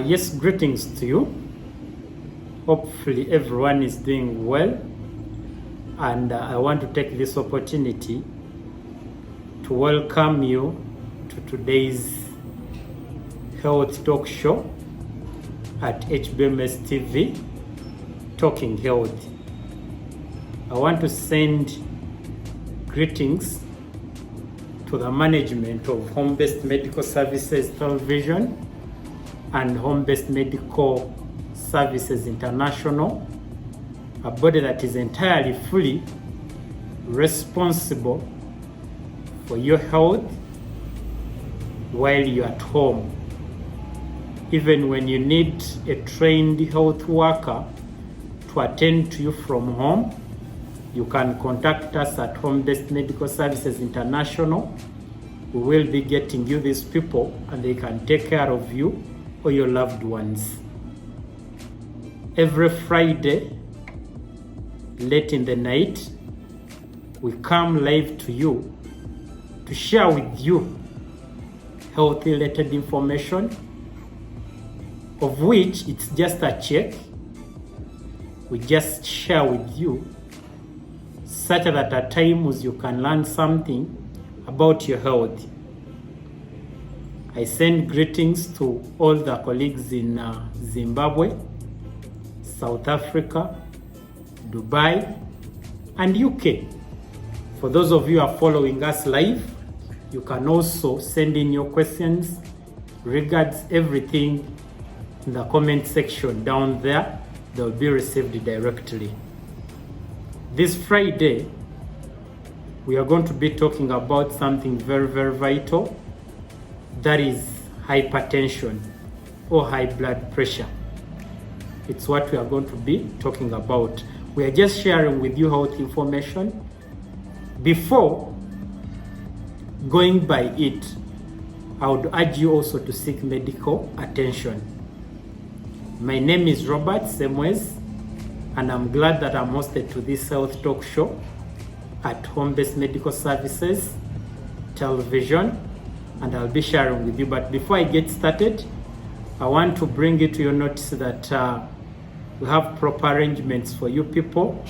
Yes, greetings to you. Hopefully everyone is doing well, and I want to take this opportunity to welcome you to today's health talk show at HBMS TV, Talking Health. I want to send greetings to the management of Home-Based Medical Services Television and Home-Based Medical Services International, a body that is entirely fully responsible for your health while you're at home. Even when you need a trained health worker to attend to you from home, you can contact us at Home-Based Medical Services International. We will be getting you these people, and they can take care of you or your loved ones. Every Friday, late in the night, we come live to you to share with you health-related information, of which it's just a check. We just share with you such that at times you can learn something about your health. I send greetings to all the colleagues in Zimbabwe, South Africa, Dubai, and UK. For those of you who are following us live, you can also send in your questions, regards everything in the comment section down there. They will be received directly. This Friday, we are going to be talking about something very, very vital. That is hypertension or high blood pressure. It's what we are going to be talking about. We are just sharing with you health information. Before going by it, I would urge you also to seek medical attention. My name is Robert Semwes, and I'm glad that I'm hosted to this health talk show at Home-Based Medical Services Television, and I'll be sharing with you. But before I get started, I want to bring you to your notice that we have proper arrangements for you people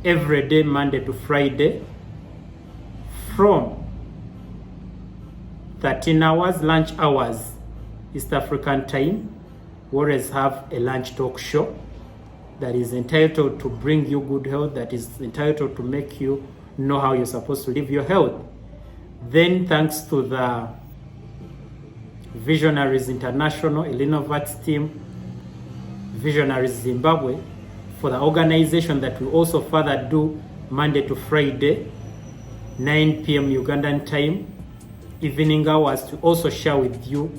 every day, Monday to Friday, from 13 hours, lunch hours, East African time. We always have a lunch talk show that is entitled to bring you good health, that is entitled to make you know how you're supposed to live your health. Then, thanks to the Visionaries International, Elena Vat's team, Visionaries Zimbabwe, for the organization that will also further do Monday to Friday, 9 p.m. Ugandan time, evening hours, to also share with you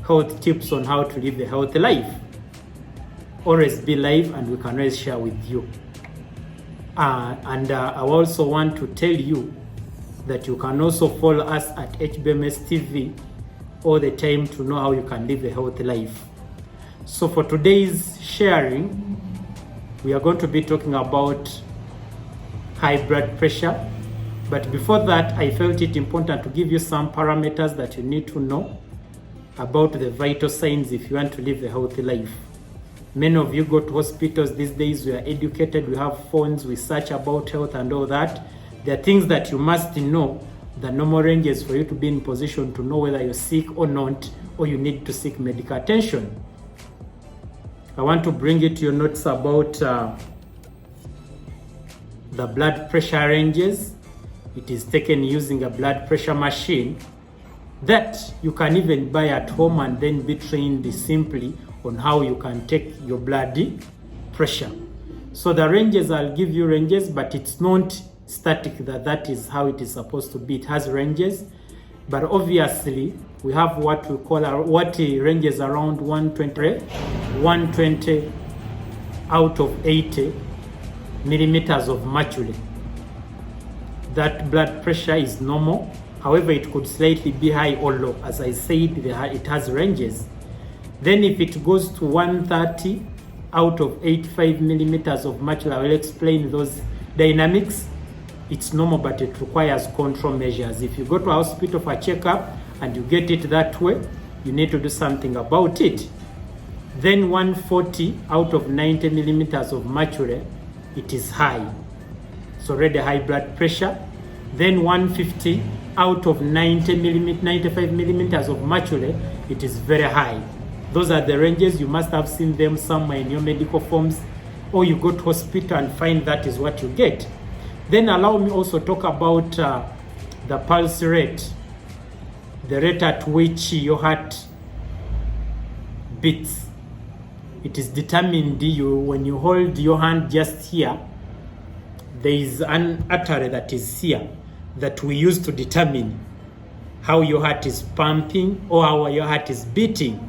health tips on how to live a healthy life. Always be live, and we can always share with you. I also want to tell you that you can also follow us at HBMS TV all the time to know how you can live a healthy life. So for today's sharing, we are going to be talking about high blood pressure. But before that, I felt it important to give you some parameters that you need to know about the vital signs if you want to live a healthy life. Many of you go to hospitals these days, we are educated, we have phones, we search about health and all that. There are things that you must know, the normal ranges for you to be in position to know whether you're sick or not, or you need to seek medical attention. I want to bring you to your notes about the blood pressure ranges. It is taken using a blood pressure machine that you can even buy at home and then be trained simply on how you can take your blood pressure. So the ranges, I'll give you ranges, but it's not static that is how it is supposed to be. It has ranges, but obviously we have what we call what ranges around 120 out of 80 millimeters of mercury. That blood pressure is normal, However, it could slightly be high or low. As I said, it has ranges. Then if it goes to 130 out of 85 millimeters of mercury, I will explain those dynamics. It's normal, but it requires control measures. If you go to a hospital for a checkup and you get it that way, you need to do something about it. Then 140 out of 90 millimeters of mercury, it is high. It's already high blood pressure. Then 150 out of 95 millimeters of mercury, it is very high. Those are the ranges. You must have seen them somewhere in your medical forms, or you go to hospital and find that is what you get. Then allow me also talk about the pulse rate, the rate at which your heart beats. It is determined when you hold your hand just here. There is an artery that is here that we use to determine how your heart is pumping or how your heart is beating.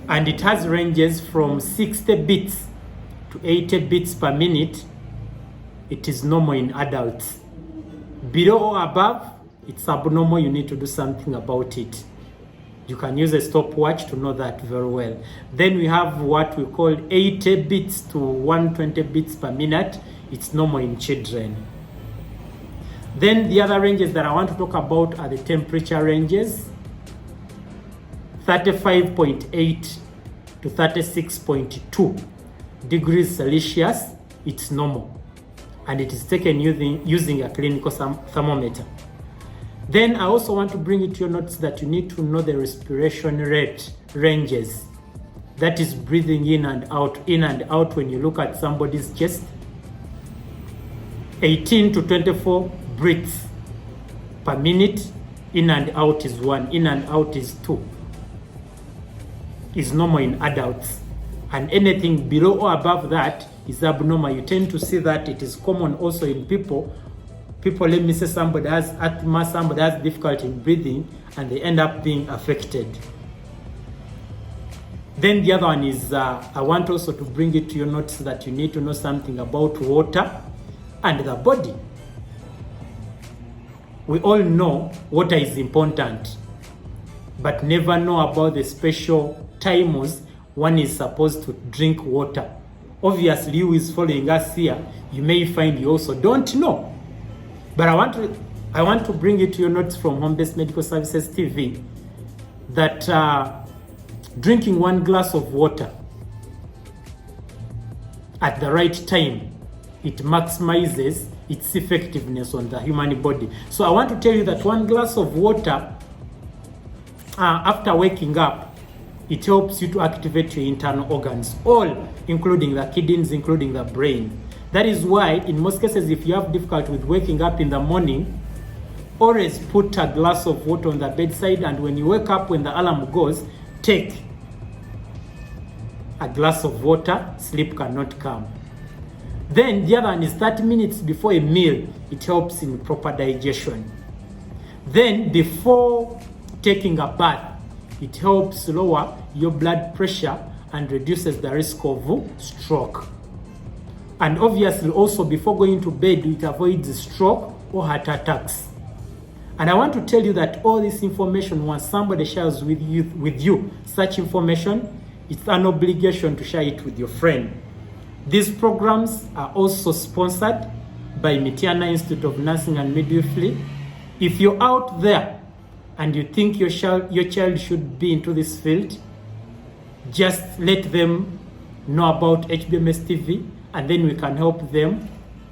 And it has ranges from 60 beats to 80 beats per minute. It is normal in adults. Below or above, it's abnormal. You need to do something about it. You can use a stopwatch to know that very well. Then we have what we call 80 beats to 120 beats per minute. It's normal in children. Then the other ranges that I want to talk about are the temperature ranges. 35.8 to 36.2 degrees Celsius, it's normal. And it is taken using a clinical thermometer. Then I also want to bring it to your notes that you need to know the respiration rate ranges. That is breathing in and out when you look at somebody's chest. 18 to 24 breaths per minute. In and out is 1, in and out is 2. Is normal in adults. And anything below or above that is abnormal. You tend to see that it is common also in people, let me say somebody has asthma, somebody has difficulty in breathing, and they end up being affected. Then the other one is, I want also to bring it to your notes that you need to know something about water and the body. We all know water is important, but never know about the special times one is supposed to drink water. Obviously, who is following us here, you may find you also don't know. But I want to bring it to your notes from Home-Based Medical Services TV that drinking 1 glass of water at the right time, it maximizes its effectiveness on the human body. So I want to tell you that 1 glass of water after waking up, it helps you to activate your internal organs, all including the kidneys, including the brain. That is why, in most cases, if you have difficulty with waking up in the morning, always put a glass of water on the bedside, and when you wake up, when the alarm goes, take a glass of water. Sleep cannot come. Then the other one is 30 minutes before a meal. It helps in proper digestion. Then before taking a bath, it helps lower your blood pressure and reduces the risk of stroke. And obviously also before going to bed, it avoids stroke or heart attacks. And I want to tell you that all this information, once somebody shares with you such information, it's an obligation to share it with your friend. These programs are also sponsored by Mitiana Institute of Nursing and Midwifery. If you're out there and you think your child should be into this field, just let them know about HBMS TV, and then we can help them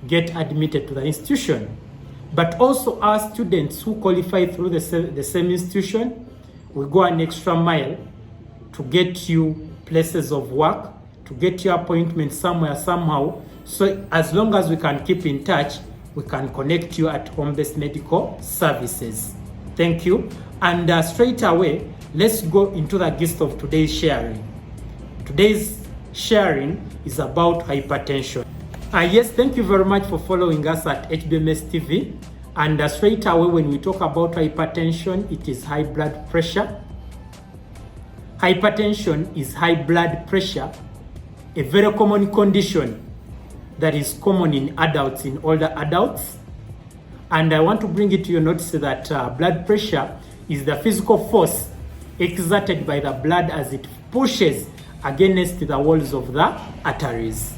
get admitted to the institution. But also our students who qualify through the same institution, we go an extra mile to get you places of work, to get your appointment somewhere, somehow. So as long as we can keep in touch, we can connect you at Home-Based Medical Services. Thank you. And straight away, let's go into the gist of today's sharing. Today's sharing is about hypertension. Yes, thank you very much for following us at HBMS TV. And straight away, when we talk about hypertension, it is high blood pressure. Hypertension is high blood pressure, a very common condition that is common in adults, in older adults. And I want to bring it to your notice that blood pressure is the physical force exerted by the blood as it pushes against the walls of the arteries.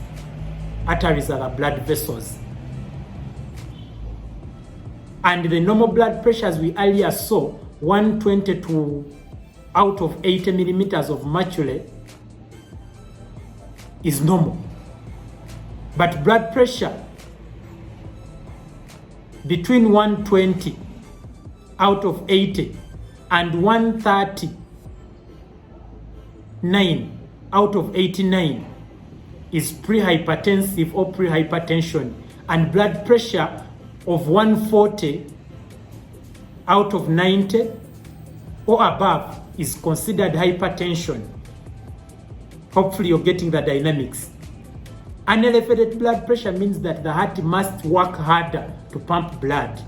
Arteries are the blood vessels. And the normal blood pressure, as we earlier saw, 120 to out of 80 millimeters of mercury is normal. But blood pressure between 120 out of 80 and 139 out of 89 is pre-hypertensive or pre-hypertension, and blood pressure of 140 out of 90 or above is considered hypertension. Hopefully you're getting the dynamics. An elevated blood pressure means that the heart must work harder to pump blood.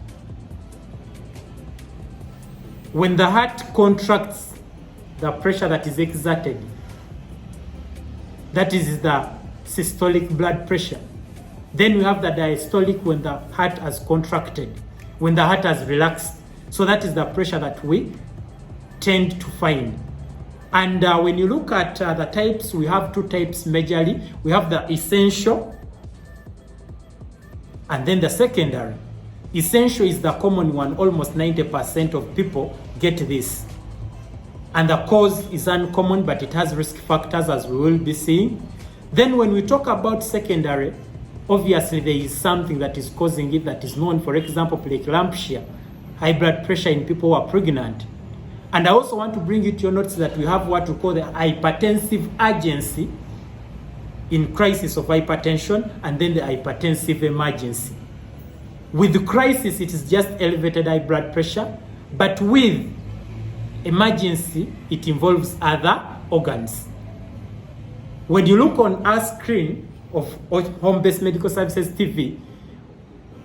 When the heart contracts, the pressure that is exerted, that is the systolic blood pressure. Then we have the diastolic, when the heart has contracted, when the heart has relaxed. So that is the pressure that we tend to find. And when you look at the types, we have two types majorly. We have the essential and then the secondary. Essential is the common one. Almost 90% of people get this. And the cause is uncommon, but it has risk factors, as we will be seeing. Then when we talk about secondary, obviously there is something that is causing it that is known, for example, preeclampsia, high blood pressure in people who are pregnant. And I also want to bring you to your notes that we have what we call the hypertensive urgency in crisis of hypertension, and then the hypertensive emergency. With the crisis, it is just elevated high blood pressure, but with emergency, it involves other organs. When you look on our screen of Home-Based Medical Services TV,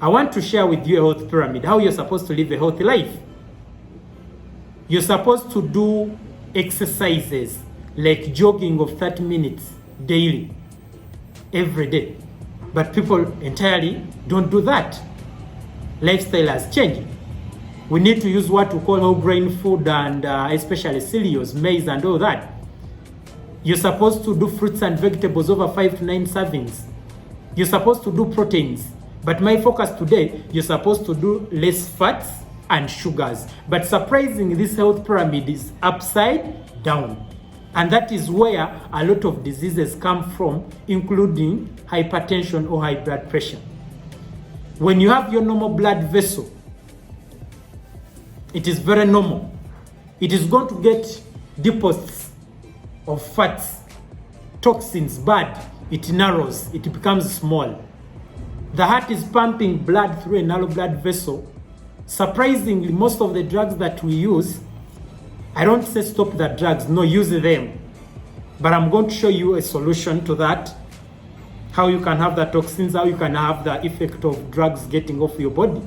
I want to share with you a health pyramid, how you're supposed to live a healthy life. You're supposed to do exercises like jogging of 30 minutes daily, every day. But people entirely don't do that. Lifestyle has changed. We need to use what we call whole grain food, and especially cereals, maize and all that. You're supposed to do fruits and vegetables over 5 to 9 servings. You're supposed to do proteins. But my focus today, you're supposed to do less fats and sugars. But surprisingly, this health pyramid is upside down. And that is where a lot of diseases come from, including hypertension or high blood pressure. When you have your normal blood vessel, it is very normal. It is going to get deposits of fats, toxins, bad. It narrows, it becomes small. The heart is pumping blood through a narrow blood vessel. Surprisingly, most of the drugs that we use, I don't say stop the drugs, no, use them. But I'm going to show you a solution to that. How you can have the toxins, how you can have the effect of drugs getting off your body.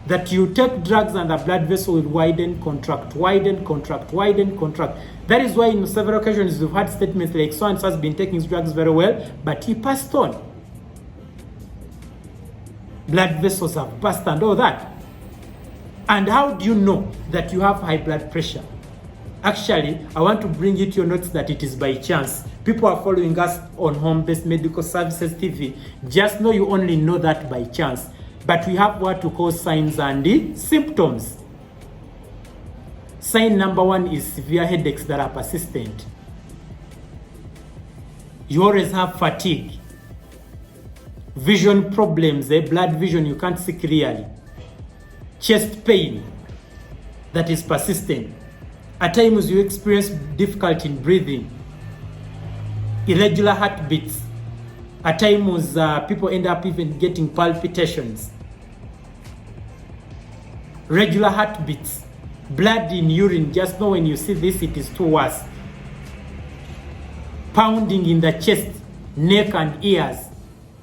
That you take drugs and the blood vessel will widen, contract, widen, contract, widen, contract. That is why in several occasions we've had statements like so-and-so has been taking drugs very well, but he passed on. Blood vessels have burst and all that. And how do you know that you have high blood pressure? Actually, I want to bring you to your notes that it is by chance. People are following us on Home-Based Medical Services TV. Just know you only know that by chance. But we have what we call signs and symptoms. Sign number 1 is severe headaches that are persistent. You always have fatigue. Vision problems, blood vision, you can't see clearly. Chest pain that is persistent. At times you experience difficulty in breathing. Irregular heartbeats. At times people end up even getting palpitations. Regular heartbeats. Blood in urine. Just know when you see this, it is too worse. Pounding in the chest, neck and ears.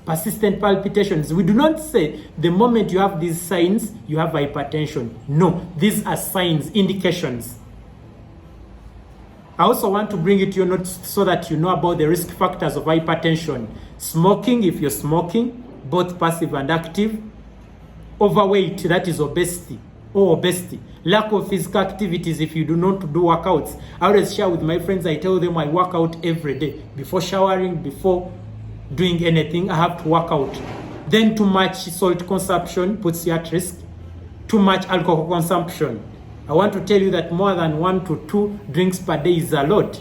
Persistent palpitations. We do not say the moment you have these signs, you have hypertension. No, these are signs, indications. I also want to bring it to your notes so that you know about the risk factors of hypertension. Smoking, if you're smoking, both passive and active. overweight, that is obesity or obesity, lack of physical activities if you do not do workouts. I always share with my friends, I tell them I work out every day. Before showering, before doing anything, I have to work out. Then too much salt consumption puts you at risk. Too much alcohol consumption. I want to tell you that more than 1 to 2 drinks per day is a lot.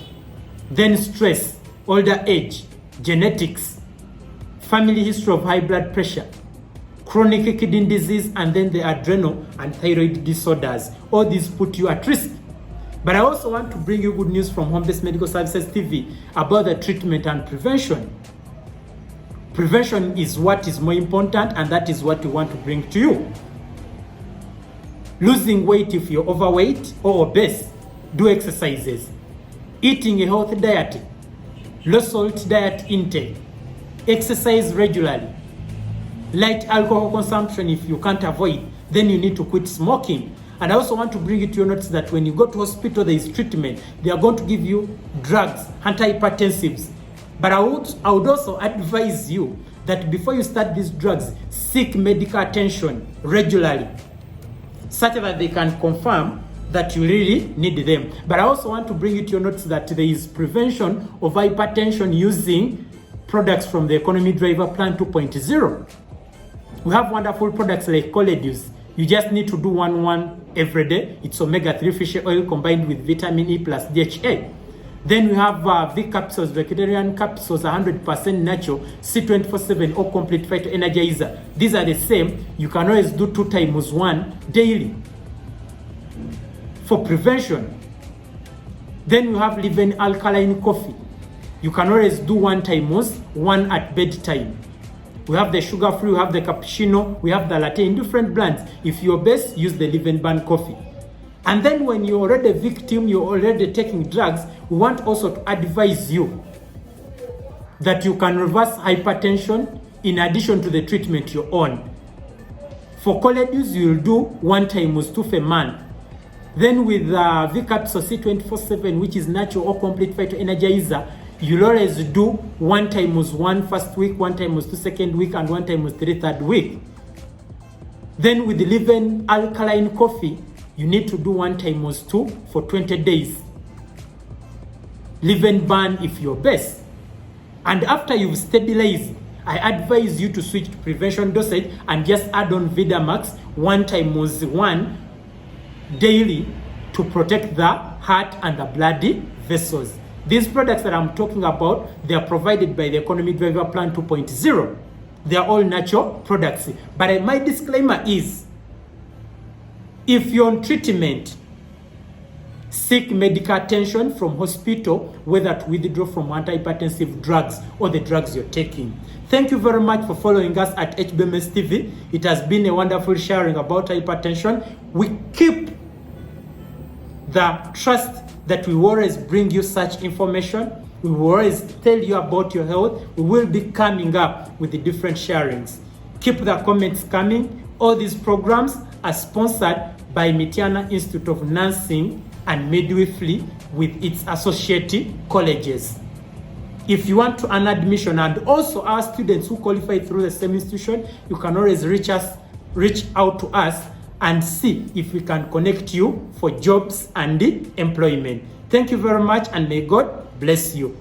Then stress, older age, genetics, family history of high blood pressure, chronic kidney disease, and then the adrenal and thyroid disorders. All these put you at risk. But I also want to bring you good news from Home-Based Medical Services TV about the treatment and prevention. Prevention is what is more important, and that is what we want to bring to you. Losing weight if you're overweight or obese, do exercises. Eating a healthy diet, low salt diet intake, exercise regularly. Light alcohol consumption if you can't avoid, then you need to quit smoking. And I also want to bring it to your notice that when you go to hospital, there is treatment. They are going to give you drugs, antihypertensives. But I would also advise you that before you start these drugs, seek medical attention regularly, such that they can confirm that you really need them. But I also want to bring it to your notice that there is prevention of hypertension using products from the Economy Driver Plan 2.0. We have wonderful products like Choleduz. You just need to do one every day. It's omega-3 fish oil combined with vitamin E plus DHA. Then we have V capsules, vegetarian capsules, 100% natural, C24/7 or complete phyto energizer. These are the same. You can always do 2 times 1 daily for prevention. Then we have Live alkaline coffee. You can always do 1 times 1 at bedtime. We have the sugar-free, we have the cappuccino, we have the latte in different brands. If you're obese, use the Live coffee. And then when you're already a victim, you're already taking drugs, we want also to advise you that you can reverse hypertension in addition to the treatment you're on. For Choleduz, you'll do 1 times 2 per month. Then with V capsule C24/7, which is natural or complete phyto energizer, you'll always do 1 times 1 first week, 1 times 2 second week, and 1 times 3 third week. Then with the Live alkaline coffee, you need to do 1 times 2 for 20 days. Live burn if you're obese. And after you've stabilized, I advise you to switch to prevention dosage and just add on Vidamax 1 times 1 daily to protect the heart and the blood vessels. These products that I'm talking about, they are provided by the Economy Driver Plan 2.0. They are all natural products. But my disclaimer is, if you're on treatment, seek medical attention from hospital, whether to withdraw from antihypertensive drugs or the drugs you're taking. Thank you very much for following us at HBMS TV. It has been a wonderful sharing about hypertension. We keep the trust that we will always bring you such information. We will always tell you about your health. We will be coming up with the different sharings. Keep the comments coming. All these programs are sponsored by Mitiana Institute of Nursing and Midwifery with its associate colleges. If you want to earn admission, and also our students who qualify through the same institution, you can always reach out to us and see if we can connect you for jobs and employment. Thank you very much, and may God bless you.